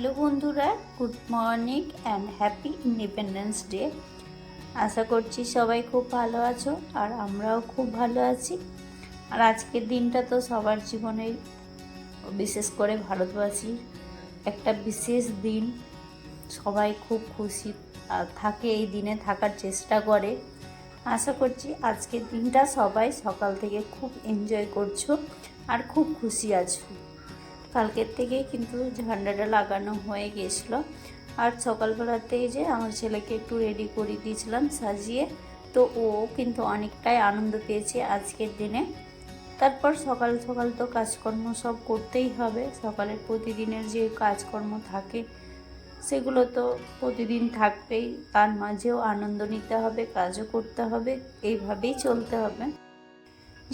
Hello বন্ধুরা, good morning and happy independence day. আশা করছি সবাই খুব ভালো আছো আর আমরাও খুব ভালো আছি। আর আজকের দিনটা তো সবার জীবনে, বিশেষ করে ভারতবাসীর একটা বিশেষ দিন। সবাই খুব খুশি থাকে, এই দিনে থাকার চেষ্টা করে। আশা করছি আজকের দিনটা সবাই সকাল থেকে খুব এনজয় করছো আর খুব খুশি আছো। কালকের থেকে কিন্তু ঝান্ডাটা লাগানো হয়ে গেছিলো। আর সকালবেলাতেই যে আমার ছেলেকে একটু রেডি করে দিয়েছিলাম সাজিয়ে, তো ও কিন্তু অনেকটাই আনন্দ পেয়েছে আজকের দিনে। তারপর সকাল সকাল তো কাজকর্ম সব করতেই হবে। সকালের প্রতিদিনের যে কাজকর্ম থাকে সেগুলো তো প্রতিদিন থাকবেই, তার মাঝেও আনন্দ নিতে হবে, কাজও করতে হবে, এইভাবেই চলতে হবে।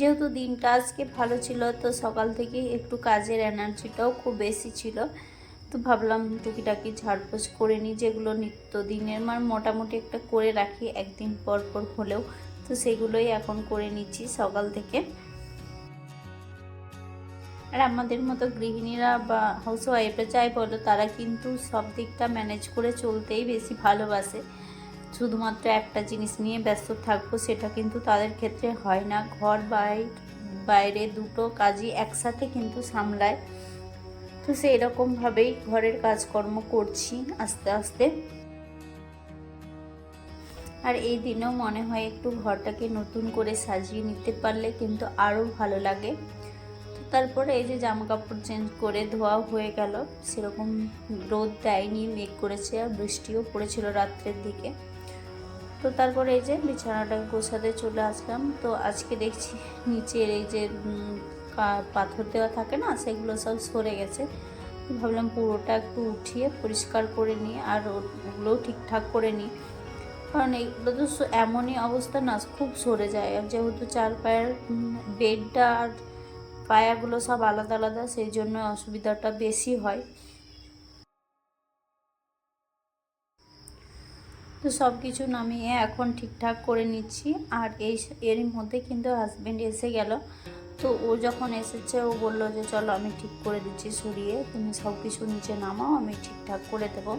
যেহেতু দিনটা আজকে ভালো ছিল, তো সকাল থেকে একটু কাজের এনার্জিটাও খুব বেশি ছিল। তো ভাবলাম টুকিটাকি ঝাড়পোছ করে নিই, যেগুলো নিত্যদিনের মোটামুটি একটা করে রাখি একদিন পর পর হলেও, তো সেগুলোই এখন করে নিচ্ছি সকাল থেকে। আর আমাদের মতো গৃহিণীরা বা হাউসওয়াইফরা যাই বলো, তারা কিন্তু সব দিকটা ম্যানেজ করে চলতেই বেশি ভালোবাসে। শুধুমাত্র একটা জিনিস নিয়ে ব্যস্ত থাকবো সেটা কিন্তু তাদের ক্ষেত্রে হয় না। ঘর বাইরে দুটো কাজই একসাথে কিন্তু সামলায়। তো সেই রকমভাবেই ঘরের কাজকর্ম করছি আস্তে আস্তে। আর এই দিনেও মনে হয় একটু ঘরটাকে নতুন করে সাজিয়ে নিতে পারলে কিন্তু আরও ভালো লাগে। তারপরে এই যে জামা কাপড় চেঞ্জ করে ধোয়া হয়ে গেল। সেরকম রোদ দেয়নি, মেঘ করেছে আর বৃষ্টিও পড়েছিল রাত্রের দিকে। তো তারপরে এই যে বিছানাটাকে গোছাতে চলে আসলাম। তো আজকে দেখছি নিচের এই যে পাথর দেওয়া থাকে না, সেগুলো সব সরে গেছে। ভাবলাম পুরোটা একটু উঠিয়ে পরিষ্কার করে নিই আর ওগুলোও ঠিকঠাক করে নিই, কারণ এগুলো তো এমনই অবস্থা না, খুব সরে যায়। আর যেহেতু চার পায়ের বেডটা আর পায়াগুলো সব আলাদা আলাদা, সেই জন্য অসুবিধাটা বেশি হয়। তো সব কিছু নামিয়ে এখন ঠিকঠাক করে নিচ্ছি। আর এরই মধ্যে কিন্তু হাজব্যান্ড এসে গেল। তো ও যখন এসেছে ও বললো যে চলো আমি ঠিক করে দিচ্ছি সরিয়ে, তুমি সব কিছু নিচে নামাও, আমি ঠিকঠাক করে দেবো।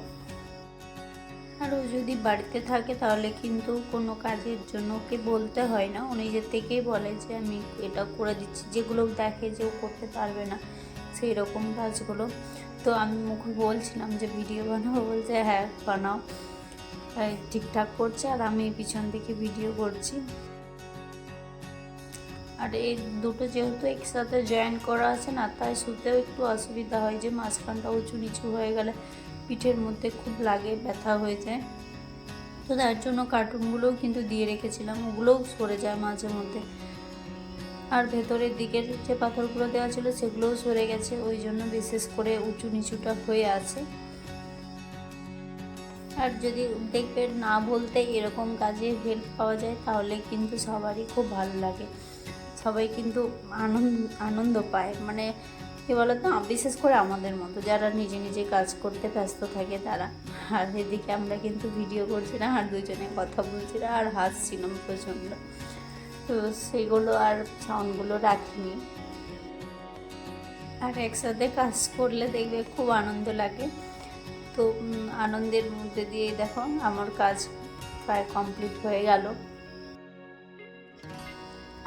আর ও যদি বাড়িতে থাকে তাহলে কিন্তু কোনো কাজের জন্য ওকে বলতে হয় না, ও নিজের থেকেই বলে যে আমি এটা করে দিচ্ছি। যেগুলো দেখে যে ও করতে পারবে না সেই রকম কাজগুলো। তো আমি মুখে বলছিলাম যে ভিডিও বানাবো, বলছে হ্যাঁ বানাও। ঠিকঠাক করছে আর আমি পিছন থেকে ভিডিও করছি। আর এই দুটো যেহেতু একসাথে জয়েন করা আছে না, তাই শুতেও একটু অসুবিধা হয়, যে মাঝখানটা উঁচু নিচু হয়ে গেলে পিঠের মধ্যে খুব লাগে, ব্যথা হয়ে যায়। তো তার জন্য কার্টুনগুলোও কিন্তু দিয়ে রেখেছিলাম, ওগুলোও সরে যায় মাঝে মধ্যে। আর ভেতরের দিকের যে পাথরগুলো দেওয়া ছিল সেগুলোও সরে গেছে, ওই জন্য বিশেষ করে উঁচু নিচুটা হয়ে আছে। আর যদি দেখবে না বলতে এরকম কাজে হেল্প পাওয়া যায় তাহলে কিন্তু সবারই খুব ভালো লাগে, সবাই কিন্তু আনন্দ পায়। মানে কী বলতো, বিশেষ করে আমাদের মতো যারা নিজে নিজে কাজ করতে ব্যস্ত থাকে তারা। আর এদিকে আমরা কিন্তু ভিডিও করছিলাম আর দুজনে কথা বলছিলাম আর হাসছিলাম প্রচণ্ড। তো সেগুলো আর সাউন্ডগুলো রাখিনি। আর একসাথে কাজ করলে দেখবে খুব আনন্দ লাগে। তো আনন্দের মধ্যে দিয়ে দেখো আমার কাজ প্রায় কমপ্লিট হয়ে গেল।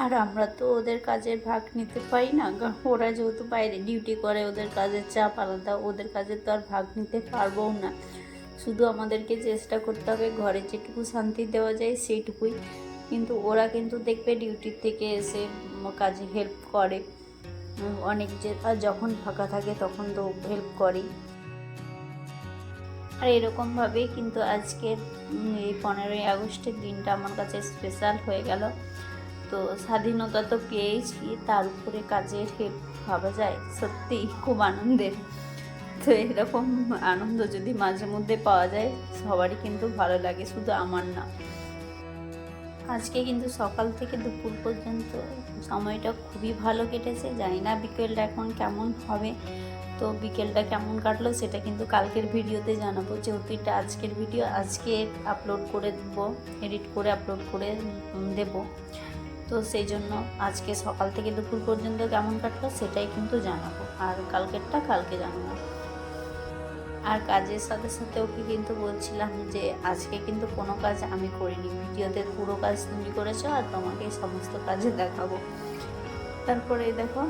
আর আমরা তো ওদের কাজের ভাগ নিতে পারি না, ওরা যেহেতু বাইরে ডিউটি করে, ওদের কাজের চাপ আলাদা, ওদের কাজের তো আর ভাগ নিতে পারবও না। শুধু আমাদেরকে চেষ্টা করতে হবে ঘরে যেটুকু শান্তি দেওয়া যায় সেইটুকুই। কিন্তু ওরা কিন্তু দেখবে ডিউটির থেকে এসে কাজে হেল্প করে অনেক, যে যখন ফাঁকা থাকে তখন তো হেল্প করেই। আর এরকমভাবেই কিন্তু আজকের এই 15ই আগস্টের দিনটা আমার কাছে স্পেশাল হয়ে গেল। তো স্বাধীনতা তো পেয়েছি, তার উপরে কাজের হেল্প ভাবা যায়, সত্যিই খুব আনন্দের। তো এরকম আনন্দ যদি মাঝে মধ্যে পাওয়া যায় সবারই কিন্তু ভালো লাগে, শুধু আমার না। আজকে কিন্তু সকাল থেকে দুপুর পর্যন্ত সময়টা খুবই ভালো কেটেছে। জানি না বিকেলটা এখন কেমন হবে। তো বিকেলটা কেমন কাটলো সেটা কিন্তু কালকের ভিডিওতে জানাবো, যেহেতু এটা আজকের ভিডিও, আজকে আপলোড করে দেবো, এডিট করে আপলোড করে দেব। তো সেই জন্য আজকে সকাল থেকে দুপুর পর্যন্ত কেমন কাটলো সেটাই কিন্তু জানাবো, আর কালকেরটা কালকে জানাবো। আর কাজের সাথে সাথে ওকে কিন্তু বলছিলাম যে আজকে কিন্তু কোনো কাজ আমি করিনি, ভিডিওতে পুরো কাজ তুমি করেছো আর তোমাকে সমস্ত কাজে দেখাবো। তারপরে দেখো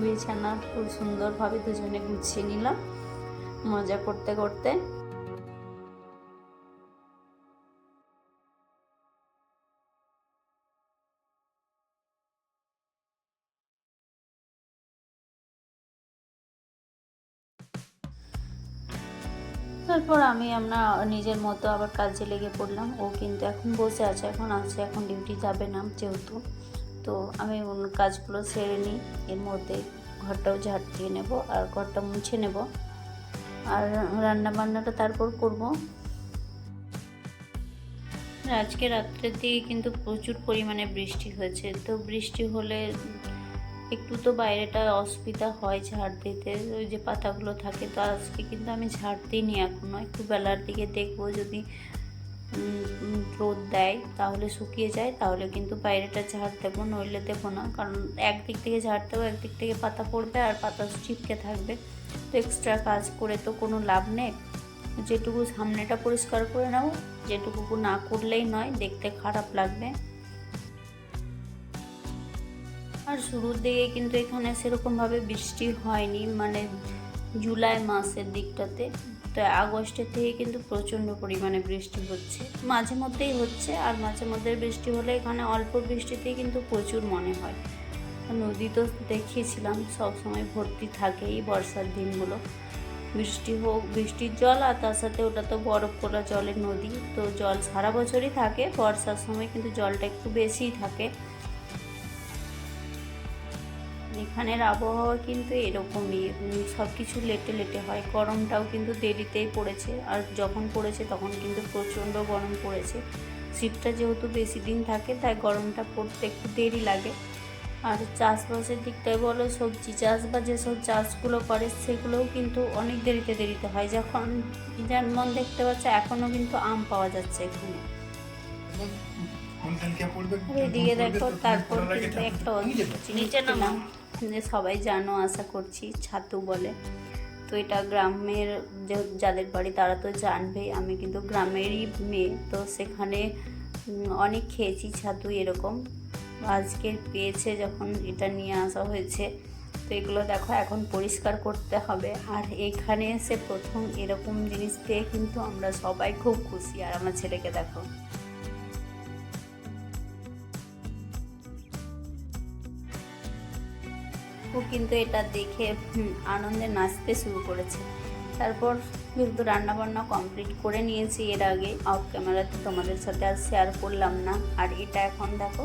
বিছানা খুব সুন্দরভাবে দুজনে গুছিয়ে নিলাম মজা করতে করতে। তারপর আমি আমরা নিজের মতো আবার কাজে লেগে পড়লাম। ও কিন্তু এখন বসে আছে, এখন ডিউটি যাবে না যেহেতু। তো আমি কাজগুলো সেরে নিই, এর মধ্যে ঘরটাও ঝাড় দিয়ে নেব আর ঘরটা মুছে নেব আর রান্না বান্নাটা তারপর করব। আজকে রাত্রের দিকে কিন্তু প্রচুর পরিমাণে বৃষ্টি হয়েছে, তো বৃষ্টি হলে একটু তো বাইরেটা অসুবিধা হয় ঝাড় দিতে, ওই যে পাতাগুলো থাকে। তো আজকে কিন্তু আমি ঝাড় দিইনি এখনও, একটু বেলার দিকে দেখবো যদি রোদ দেয় তাহলে শুকিয়ে যায়, তাহলে কিন্তু বাইরেটা ঝাড় দেবো, নইলে দেবো না। কারণ একদিক থেকে ঝাড় দেবো, একদিক থেকে পাতা পড়বে আর পাতা চিপকে থাকবে, তো এক্সট্রা কাজ করে তো কোনো লাভ নেই। যেটুকু সামনেটা পরিষ্কার করে নেবো, যেটুকু না করলেই নয়, দেখতে খারাপ লাগবে। আর শুরুর দিকে কিন্তু এখানে সেরকমভাবে বৃষ্টি হয়নি, মানে জুলাই মাসের দিকটাতে। তো আগস্টের থেকে কিন্তু প্রচণ্ড পরিমাণে বৃষ্টি হচ্ছে, মাঝে মধ্যেই হচ্ছে। আর মাঝে মধ্যে বৃষ্টি হলে এখানে অল্প বৃষ্টিতেই কিন্তু প্রচুর মনে হয়। নদী তো দেখিয়েছিলাম সবসময় ভর্তি থাকে এই বর্ষার দিনগুলো, বৃষ্টি হোক, বৃষ্টির জল আর তার সাথে ওটা তো বরফ পড়া জলের নদী, তো জল সারা বছরই থাকে, বর্ষার সময় কিন্তু জলটা একটু বেশিই থাকে। এখানের আবহাওয়া কিন্তু এরকমই, সব কিছু লেটে লেটে হয়। গরমটাও কিন্তু দেরিতেই পড়েছে, আর যখন পড়েছে তখন কিন্তু প্রচণ্ড গরম পড়েছে। শীতটা যেহেতু বেশি দিন থাকে তাই গরমটা পড়তে একটু দেরি লাগে। আর চাষবাসের দিকটাই বলো, সবজি চাষ বা যেসব চাষগুলো করে সেগুলোও কিন্তু অনেক দেরিতে হয়। যেমন দেখতে পাচ্ছে এখনও কিন্তু আম পাওয়া যাচ্ছে এখানে। এদিকে দেখো, তারপর কিন্তু একটা জিনিস পেলাম, যে সবাই জানো আশা করছি, ছাতু বলে। তো এটা গ্রামের যাদের বাড়ি তারা তো জানবেই, আমি কিন্তু গ্রামেরই মেয়ে, তো সেখানে অনেক খেয়েছি ছাতু এরকম। আজকে পেয়েছে যখন এটা নিয়ে আসা হয়েছে, তো এগুলো দেখো এখন পরিষ্কার করতে হবে। আর এখানে এসে প্রথম এরকম জিনিস পেয়ে কিন্তু আমরা সবাই খুব খুশি। আর আমার ছেলেকে দেখো, ও কিন্তু এটা দেখে আনন্দে নাচতে শুরু করেছে। তারপর যেহেতু রান্নাবান্না কমপ্লিট করে নিয়েছি এর আগে, অফ ক্যামেরাতে তোমাদের সাথে আর শেয়ার করলাম না। আর এটা এখন দেখো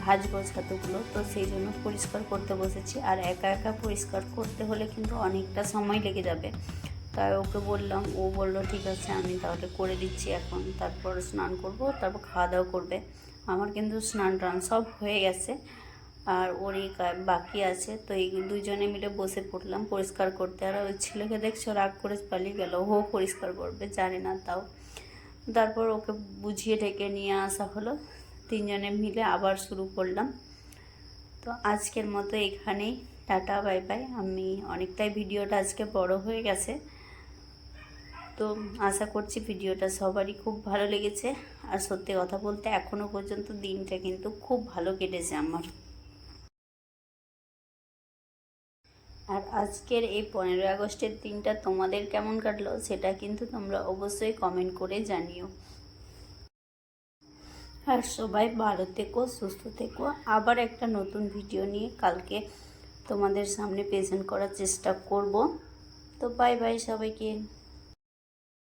ভাজবো ছাতুগুলো, তো সেই জন্য পরিষ্কার করতে বসেছি। আর একা একা পরিষ্কার করতে হলে কিন্তু অনেকটা সময় লেগে যাবে, তাই ওকে বললাম, ও বললো ঠিক আছে আমি তাহলে করে দিচ্ছি এখন। তারপর স্নান করব, তারপর খাওয়া দাওয়া করবে। আমার কিন্তু স্নান টান সব হয়ে গেছে, আর ওরই বাকি আছে। তো এই দুজনে মিলে বসে পড়লাম পরিষ্কার করতে। আর ওই ছেলেকে দেখছো রাগ করে পালিয়ে গেল, ও পরিষ্কার করবে জানে না তাও। তারপর ওকে বুঝিয়ে ঢেকে নিয়ে আসা হলো, তিনজনে মিলে আবার শুরু করলাম। তো আজকের মতো এখানেই, টাটা বাই বাই। আমি অনেকটাই ভিডিওটা আজকে বড় হয়ে গেছে, তো আশা করছি ভিডিওটা সবারই খুব ভালো লেগেছে। আর সত্যি কথা বলতে এখনও পর্যন্ত দিনটা কিন্তু খুব ভালো কেটেছে আমার। আর আজকের এই 15 আগস্টের দিনটা তোমাদের কেমন কাটলো সেটা কিন্তু তোমরা অবশ্যই কমেন্ট করে জানিও। আর সবাই ভালো থেকো, সুস্থ থেকো। আবার একটা নতুন ভিডিও নিয়ে কালকে তোমাদের সামনে প্রেজেন্ট করার চেষ্টা করব। তো বাই বাই সবাইকে।